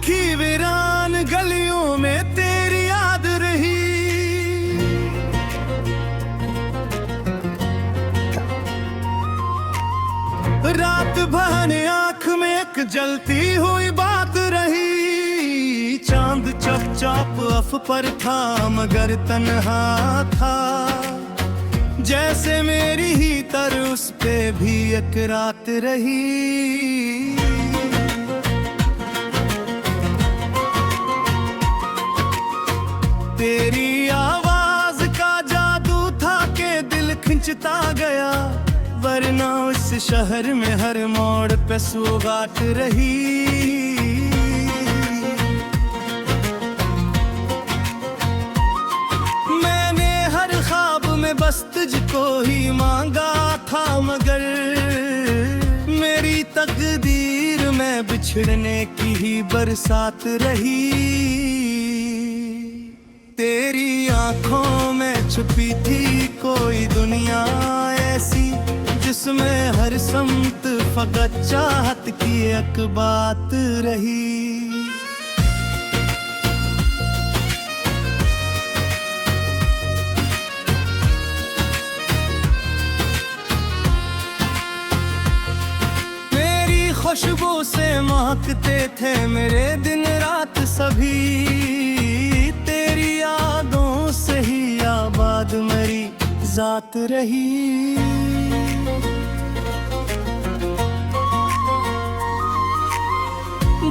लिखी वीरान गलियों में तेरी याद रही। रात भर आंख में एक जलती हुई बात रही। चांद चुपचाप अफ पर था मगर तन्हा था, जैसे मेरी ही तरह उस पे भी एक रात रही। तेरी आवाज का जादू था कि दिल खिंचता गया, वरना उस शहर में हर मोड़ पे सौगात रही। मैंने हर ख्वाब में बस तुझको ही मांगा था, मगर मेरी तकदीर में बिछड़ने की ही बरसात रही। तेरी आंखों में छुपी थी कोई दुनिया ऐसी, जिसमें हर सम्त फकत चाहत की एक बात रही। तेरी खुशबू से महकते थे मेरे दिन रात सभी, तेरी यादों से ही आबाद मेरी जात रही।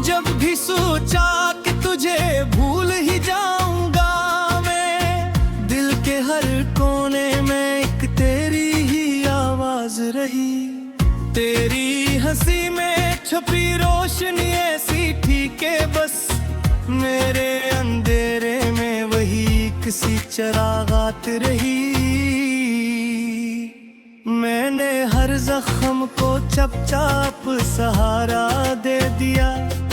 जब भी सोचा कि तुझे भूल ही जाऊंगा मैं, दिल के हर कोने में एक तेरी ही आवाज रही। तेरी हंसी में छुपी रोशनी ऐसी थी कि बस मेरे अंधेरे में वही किसी चरागात रही। मैंने हर जख्म को चुपचाप सहारा दे दिया,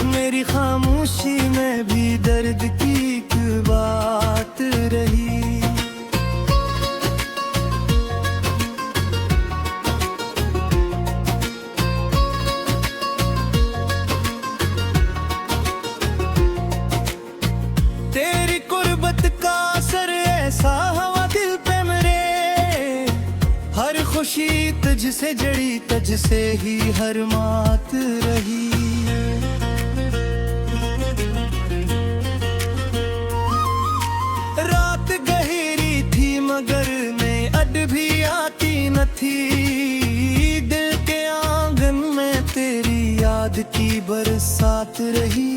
मेरी खामोशी में भी दर्द की एक बात रही। तेरी कुर्बत का असर ऐसा हवा दिल पे मेरे, हर खुशी तुझसे जड़ी तुझसे ही हर मात रही। रात गहरी थी मगर मैं अड भी आती न थी, दिल के आंगन में तेरी याद की बरसात रही।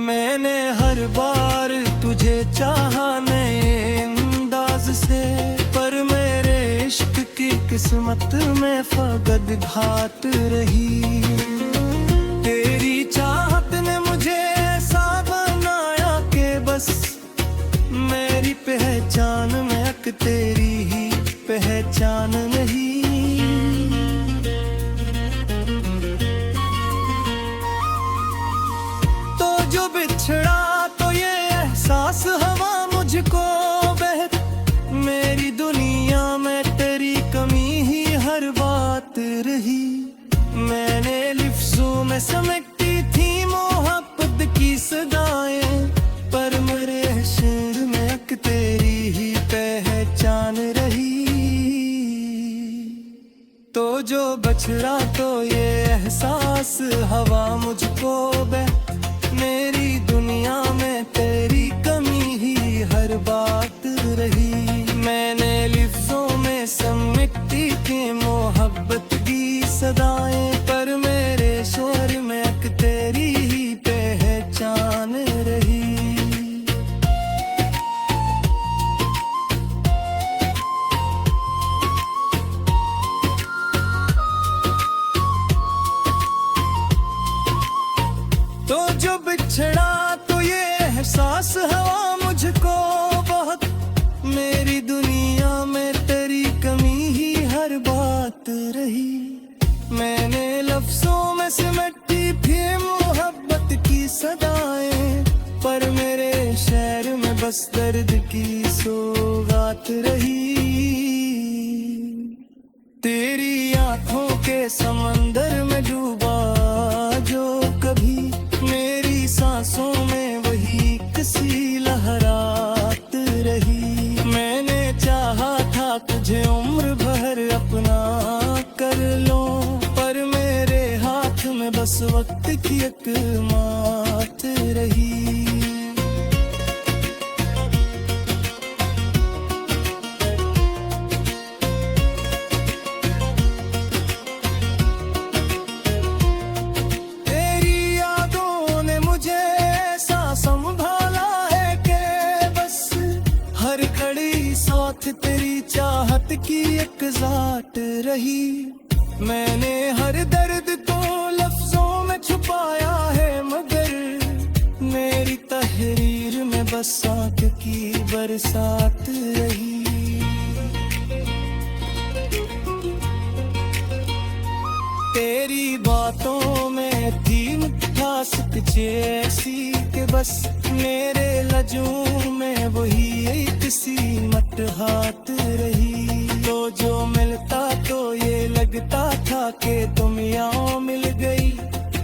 मैंने हर बार तुझे चाहा नए अंदाज से, पर मेरे इश्क की किस्मत में फकत घात रही। तेरी चाहत ने मुझे ऐसा बनाया कि बस मेरी पहचान में एक तेरी ही पहचान नहीं। तो जो बिछड़ा तो ये एहसास हवा मुझको बहक, मेरी दुनिया में तेरी कमी ही हर बात रही। मैंने लिफ्ज़ों में समेटी थी मोहब्बत की सदाएं, पर मेरे शेर में एक तेरी ही पहचान रही। तो जो बछड़ा तो ये एहसास हवा मुझको बहक, मेरी दुनिया में तेरी कमी ही हर बात रही। मैंने लिफ्ज़ों में समेटी थी मोहब्बत की सदाएं, पर मेरे शेर में एक तेरी ही पहचान रही। तो जो बिछड़ा तो ये एहसास हवा मुझको बहुत, मेरी दुनिया में तेरी कमी ही हर बात रही। मैंने लफ्ज़ों में सिमटी थी मोहब्बत की सदाएं, पर मेरे शहर में बस दर्द की सौगात रही। तेरी आंखों के समंदर में डूबा जो कभी एक मात रही। तेरी यादों ने मुझे ऐसा संभाला है कि बस हर घड़ी साथ तेरी चाहत की एक जात रही। मैंने हर दर्द को लफ्जों में छुपाया है, मगर मेरी तहरीर में बस आंख की बरसात रही। तेरी बातों में थी मिठास कुछ ऐसी कि बस मेरे लजूं में वही एक सी मत हाथ रही। तो जो मिलता तो ये लगता था कि तुम यहाँ मिल गई,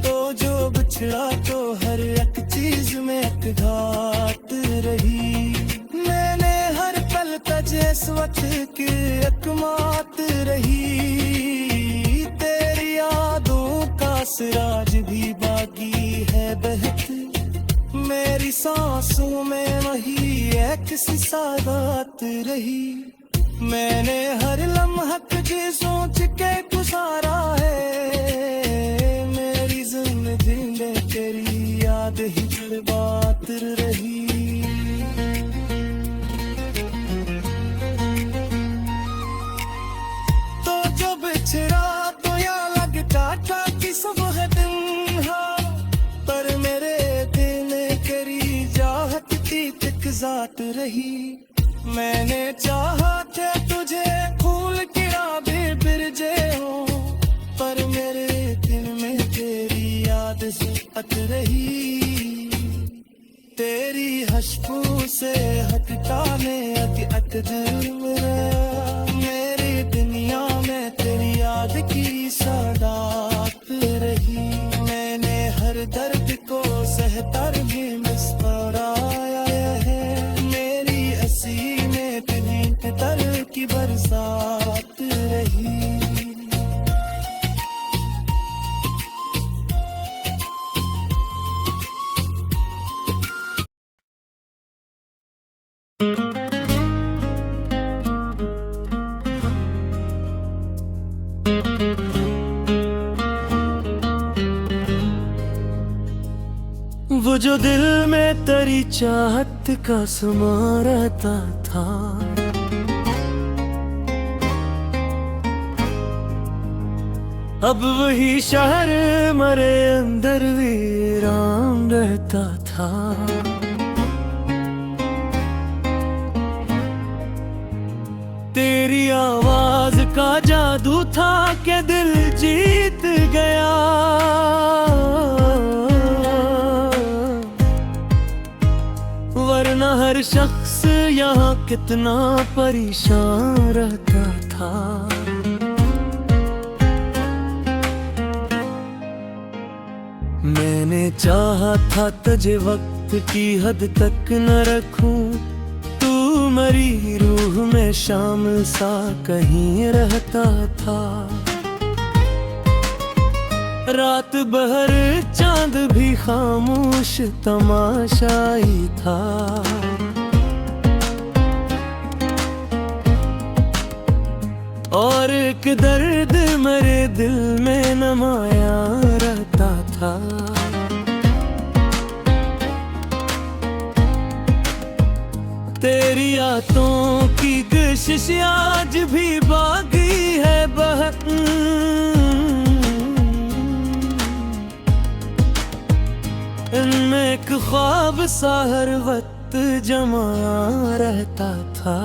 तो जो बिछड़ा तो हर एक चीज में एक घात रही। मैंने हर पल तजे स्वत की एक मात रही। तेरी यादों का सिराज भी बागी है बहत, मेरी सांसों में वही एक सी सादात रही। मैंने हर लम्हा तुझे सोच के गुजारा है, मेरी जिंदगी में तेरी याद ही जज्बात रही। तो जो बिछड़ा तो या लगता था कि सब है दिन, पर मेरे दिल में तेरी चाहत की एक जात रही। मैंने चाहा थे तुझे फूल किराबे बिरजे हो, पर मेरे दिल में तेरी याद सिफत रही। तेरी हशबू से हटता में अत दिल मेरा, मेरी दुनिया में तेरी याद की सदात रही। मैंने हर दर्द को सहतर में मुस्कुराया है, मेरी हंसी में तेरी तर की बरसात रही। वो जो दिल में तेरी चाहत का समा रहता था, अब वही शहर मरे अंदर वीरान रहता था। तेरी आवाज का जादू था कि दिल जीत गया, वरना हर शख्स यहाँ कितना परेशान रहता था। मैंने चाहा था तुझे वक्त की हद तक न रखूं, तू मरी रूह में शामिल सा कहीं रहता था। रात भर चांद भी खामोश तमाशाई था, और एक दर्द मेरे दिल में नमाया रहता था। तेरी यादों की कशिश आज भी बाकी है बहक, इनमें एक ख्वाब सा हर वक्त जमा रहता था।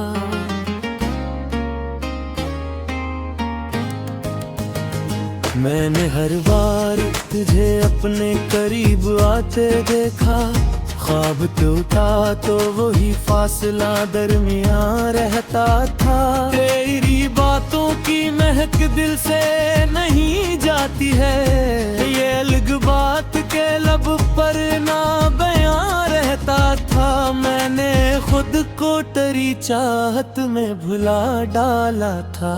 मैंने हर बार तुझे अपने करीब आते देखा, ख्वाब टूटा तो वही फासला दरमियां रहता था। तेरी बातों की महक दिल से नहीं जाती है, ये अलग बात के लब पर ना बयां रहता था। मैंने खुद को तेरी चाहत में भुला डाला था।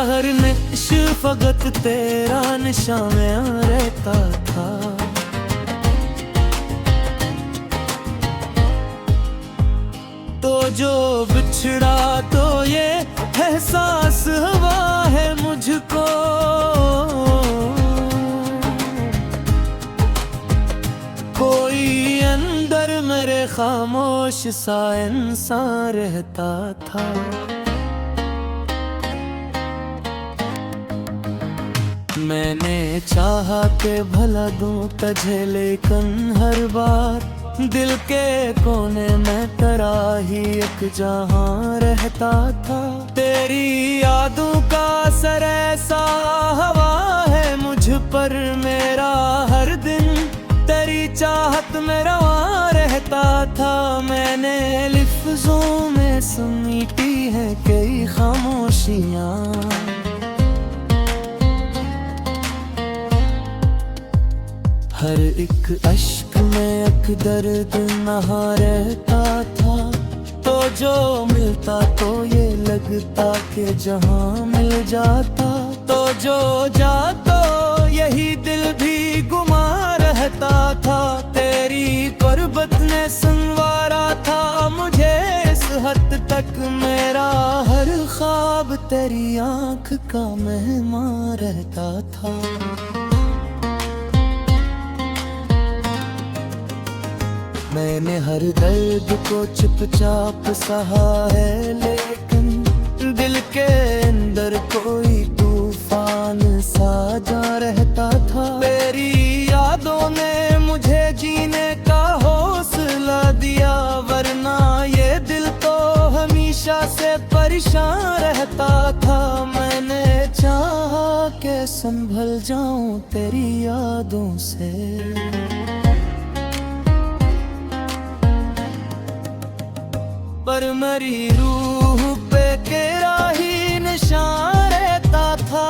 हर निश फकत तेरा निशा में रहता था। तो जो बिछड़ा तो ये एहसास हुआ है मुझको, कोई अंदर मेरे खामोश सा इंसान रहता था। मैंने चाहा के भला दूं तुझे, लेकिन हर बार दिल के कोने में तेरा ही एक जहां रहता था। तेरी यादों का असर ऐसा हवा है मुझ पर, मेरा हर दिन तेरी चाहत में रवा रहता था। मैंने लफ्जों में समेटी है कई खामोशियां, हर एक अश्क में एक दर्द नहा रहता था। तो जो मिलता तो ये लगता कि जहां मिल जाता, तो जो जाता यही दिल भी गुमा रहता था। तेरी गुर्बत ने संवारा था मुझे इस हद तक, मेरा हर ख्वाब तेरी आंख का मेहमान रहता था। मैंने हर दर्द को चुपचाप सहा है, लेकिन दिल के अंदर कोई तूफान सा जा रहता था। तेरी यादों ने मुझे जीने का हौसला दिया, वरना ये दिल तो हमेशा से परेशान रहता था। मैंने चाहा कि संभल जाऊं तेरी यादों से, पर मेरी रूह पे तेरा ही निशान रहता था।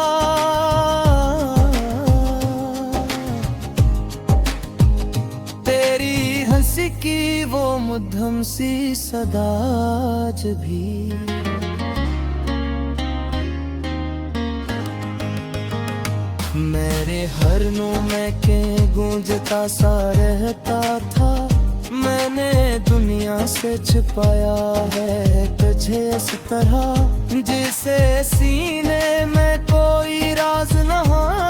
तेरी हंसी की वो मधुम सी सदा आज भी मेरे हर नू में के गूंजता सा रहता था। मैंने दुनिया से छुपाया है तुझे इस तरह, जिसे सीने में कोई राज न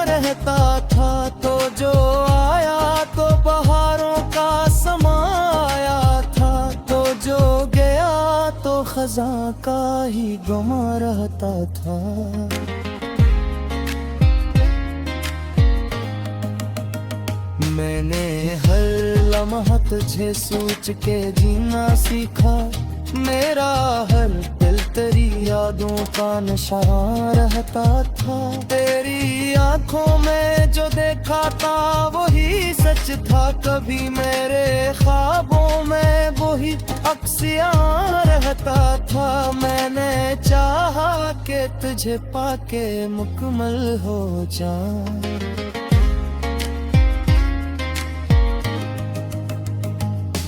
रहता था। तो जो आया तो बहारों का समा आया था, तो जो गया तो खज़ां का ही गुमा रहता था। मैंने हर लम्हा तुझे सोच के जीना सीखा, मेरा हर दिल तेरी यादों का निशान रहता था। तेरी आंखों में जो देखा था वही सच था, कभी मेरे ख्वाबों में वही अक्सियां रहता था। मैंने चाहा कि तुझे पाके मुकम्मल हो जाऊं,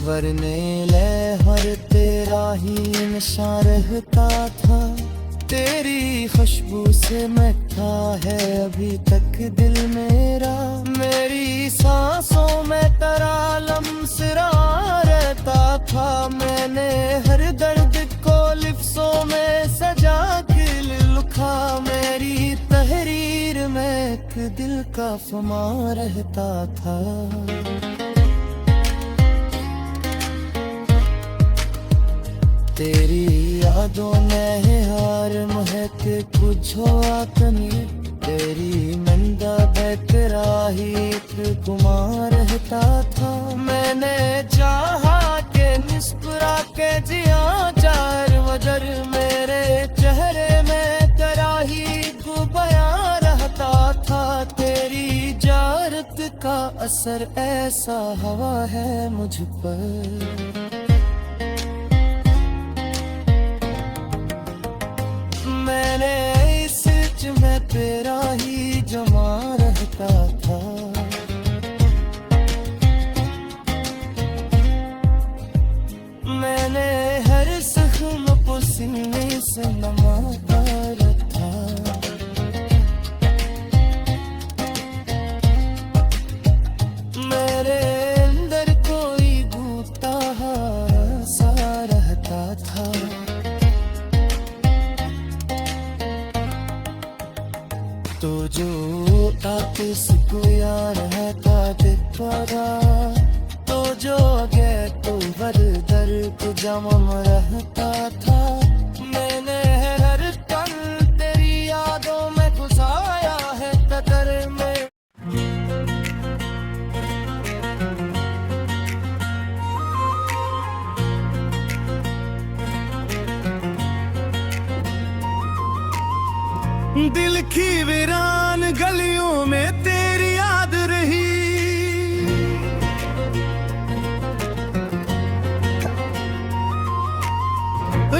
वरने ले हर तेरा ही निशान रहता था। तेरी खुशबू से महका है अभी तक दिल मेरा, मेरी सांसों में तेरा लम्सरा रहता था। मैंने हर दर्द को लिफ्ज़ों में सजा के लिखा, मेरी तहरीर में एक दिल का फमा रहता था। तेरी यादों ने हार महक कुछ आतनी, तेरी मंदा बेकराही कुमार रहता था। मैंने चाहा के मुस्कुरा के जिया चार वजर, मेरे चेहरे में तेरा ही गुबया रहता था। तेरी जारत का असर ऐसा हवा है मुझ पर, मैंने इस में तेरा ही जमा रहता था। मैंने हर जख्म को सीने से नमाता था। सुख यार है ताजा तो जो आगे तो वर दर को जमम रहता था। मैंने हर पल तेरी यादों में गुजारा है कदर में। दिल की वीरान गलियों में तेरी याद रही,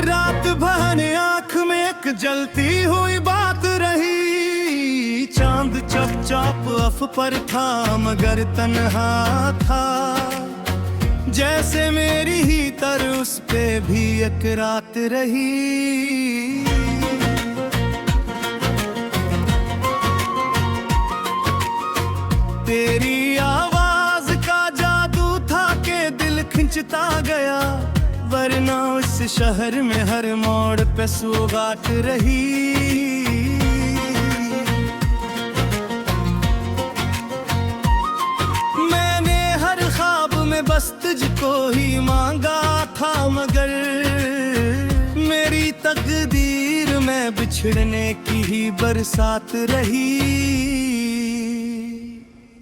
रात भर आंख में एक जलती हुई बात रही। चांद चुपचाप अफ पर था मगर तन्हा था, जैसे मेरी ही तर उस पे भी एक रात रही। तेरी आवाज का जादू था के दिल खिंचता गया, वरना उस शहर में हर मोड़ पे सौगात रही। मैंने हर ख्वाब में बस तुझको ही मांगा था, मगर मेरी तकदीर में बिछड़ने की ही बरसात रही।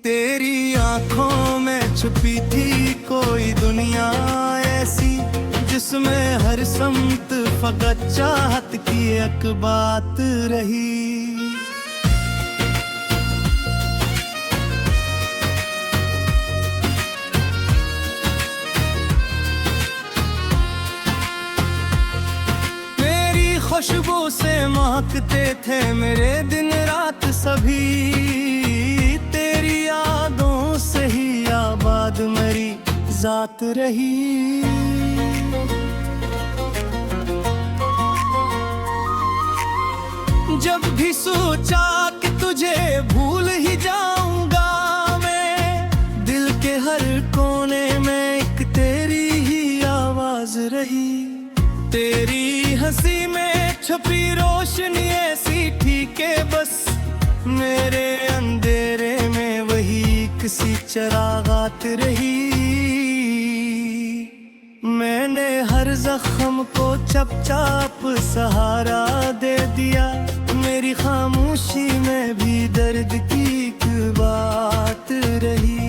तेरी आंखों में छुपी थी कोई दुनिया ऐसी, जिसमें हर समत फकत चाहत की एक बात रही। मेरी खुशबू से महकते थे मेरे दिन रात सभी, तेरी यादों से ही आबाद मेरी जात रही। जब भी सोचा कि तुझे भूल ही जाऊंगा मैं, दिल के हर कोने में एक तेरी ही आवाज रही। तेरी हंसी में छुपी रोशनी ऐसी थी के बस मेरे अंधेरे में वही किसी चरागात रही। मैंने हर जख्म को चपचाप सहारा दे दिया, मेरी खामोशी में भी दर्द की एक बात रही।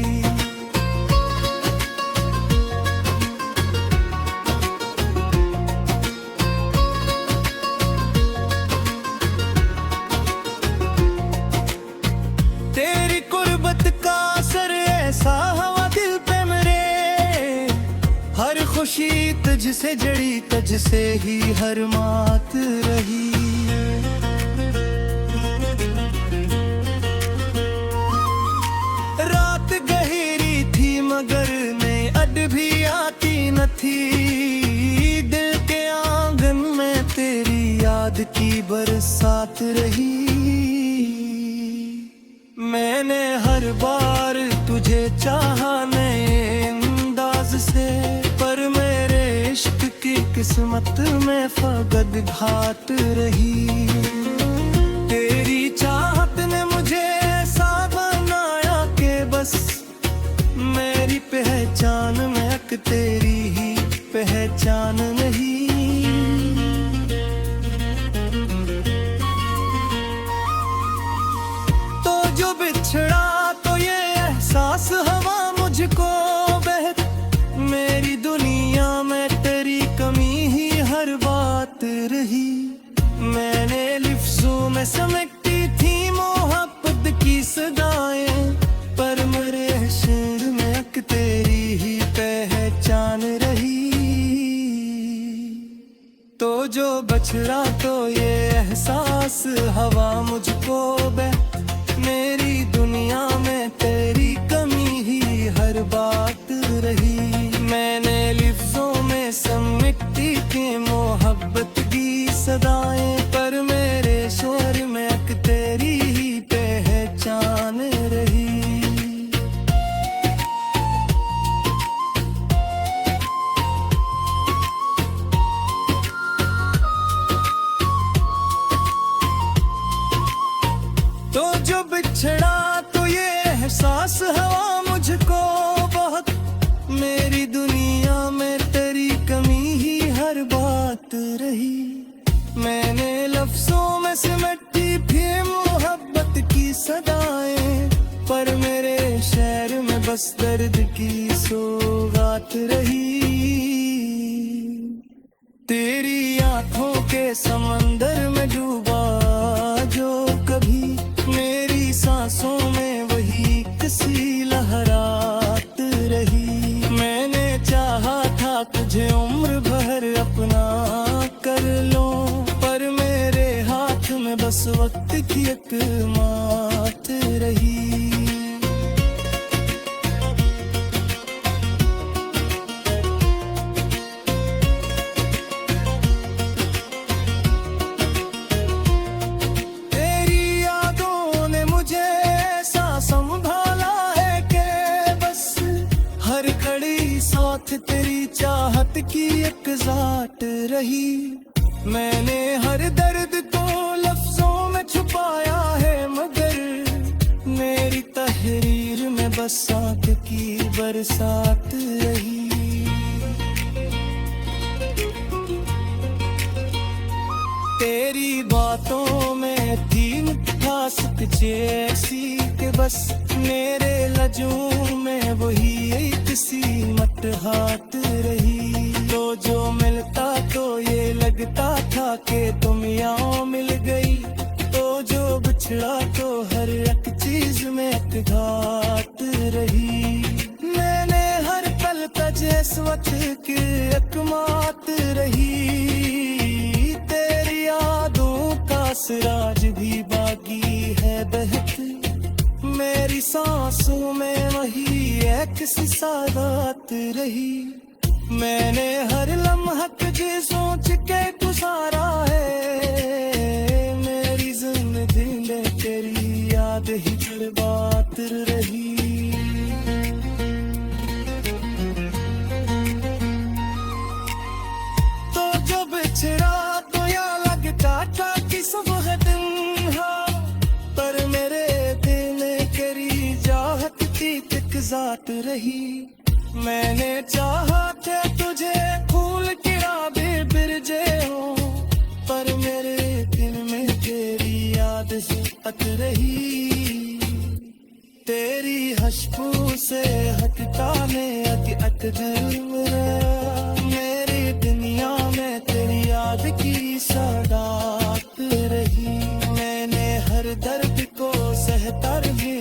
तेरी कुर्बत का असर ऐसा हुआ दिल पे मेरे, हर खुशी तुझसे जड़ी तुझसे ही हर मात रही। रात गहरी थी मगर मैं अड भी आती न थी, दिल के आंगन में तेरी याद की बरसात रही। मैंने हर बार तुझे चाहा नए अंदाज से, पर मेरे इश्क की किस्मत में फकत घात रही। तेरी चाहत ने मुझे ऐसा बनाया कि बस मेरी पहचान में एक तेरी ही पहचान नहीं। तो जो बिछड़ा तो ये एहसास हवा मुझको बहत, मेरी दुनिया में तेरी कमी ही हर बात रही। मैंने लिफ्ज़ों में समेटी थी मोहब्बत की सदाएं, पर मेरे शेर में एक तेरी ही पहचान रही। तो जो बछड़ा तो ये एहसास हवा मुझको बहत, मेरी दुनिया में तेरी कमी ही हर बात रही। मैंने लिफ्ज़ों में समेटी थी मोहब्बत की सदाएं, पर मेरे शोर में एक तेरी ही पहचान रही। तो जो बिछड़ा पर मेरे शहर में बस दर्द की सौगात रही। तेरी आंखों के समंदर में डूबा जो कभी, मेरी सांसों में वही किसी लहरात रही। मैंने चाहा था तुझे उम्र भर अपना कर लो, पर मेरे हाथ में बस वक्त की एक मात रही। तेरी चाहत की एक जाट रही। मैंने हर दर्द को लफ्जों में छुपाया है, मगर मेरी तहरीर में बस आंख की बरसात रही। तेरी बातों में थी मिठास कुछ ऐसी कि बस मेरे लजों में वही एक सी मत हाथ रही। तो जो मिलता तो ये लगता था कि तुम यहाँ मिल गई, तो जो बिछड़ा तो हर एक चीज में एक घात रही। मैंने हर पल तजस्वत की एक मात रही। तेरी यादों का सिराज भी बाकी है बहक, मेरी सांसों में वही एक सी सादात रही। मैंने हर लम्हा तुझे सोच के गुजारा है, मेरी जिंदगी में तेरी याद ही बर्बाद रही। तो जब बिछड़ा तो या लगता था कि सुबह दिन हो, पर मेरे दिल में करी चाहत की एक जात रही। मैंने चाहा थे तुझे फूल की राबे बिरजे हो, पर मेरे दिल में तेरी याद ही अत रही। तेरी खुशबू से हटता में अत दिल मेरा, मेरी दुनिया में तेरी याद की सौगात रही। मैंने हर दर्द को सहता रही